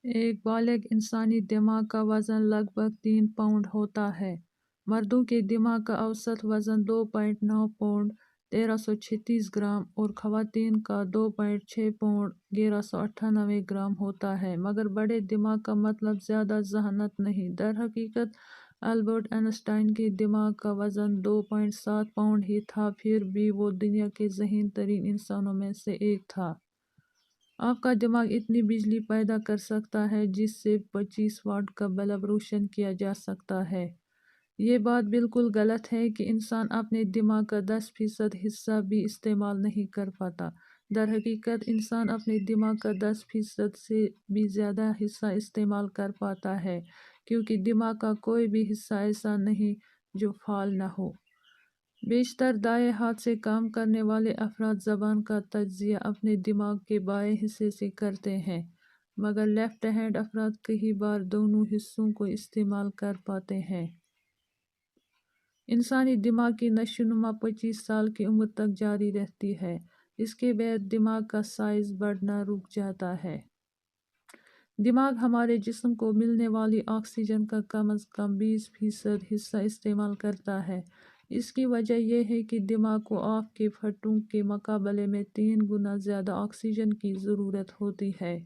ایک بالغ انسانی دماغ کا وزن لگ بھگ 3 پاؤنڈ ہوتا ہے۔ مردوں کے دماغ کا اوسط وزن 2.9 پاؤنڈ 1336 گرام اور خواتین کا 2.6 پاؤنڈ 1198 گرام ہوتا ہے، مگر بڑے دماغ کا مطلب زیادہ ذہانت نہیں۔ در حقیقت البرٹ آئنسٹائن کے دماغ کا وزن 2.7 پاؤنڈ ہی تھا، پھر بھی وہ دنیا کے ذہین ترین انسانوں میں سے ایک تھا۔ آپ کا دماغ اتنی بجلی پیدا کر سکتا ہے جس سے 25 واٹ کا بلب روشن کیا جا سکتا ہے۔ یہ بات بالکل غلط ہے کہ انسان اپنے دماغ کا 10% حصہ بھی استعمال نہیں کر پاتا۔ در حقیقت انسان اپنے دماغ کا 10% سے بھی زیادہ حصہ استعمال کر پاتا ہے، کیونکہ دماغ کا کوئی بھی حصہ ایسا نہیں جو فعال نہ ہو۔ بیشتر دائیں ہاتھ سے کام کرنے والے افراد زبان کا تجزیہ اپنے دماغ کے بائیں حصے سے کرتے ہیں، مگر لیفٹ ہینڈ افراد کئی بار دونوں حصوں کو استعمال کر پاتے ہیں۔ انسانی دماغ کی نشوونما 25 سال کی عمر تک جاری رہتی ہے۔ اس کے بعد دماغ کا سائز بڑھنا رک جاتا ہے۔ دماغ ہمارے جسم کو ملنے والی آکسیجن کا کم از کم 20% حصہ استعمال کرتا ہے۔ اس کی وجہ یہ ہے کہ دماغ کو آنکھ کے پھٹوں کے مقابلے میں 3 گنا زیادہ آکسیجن کی ضرورت ہوتی ہے۔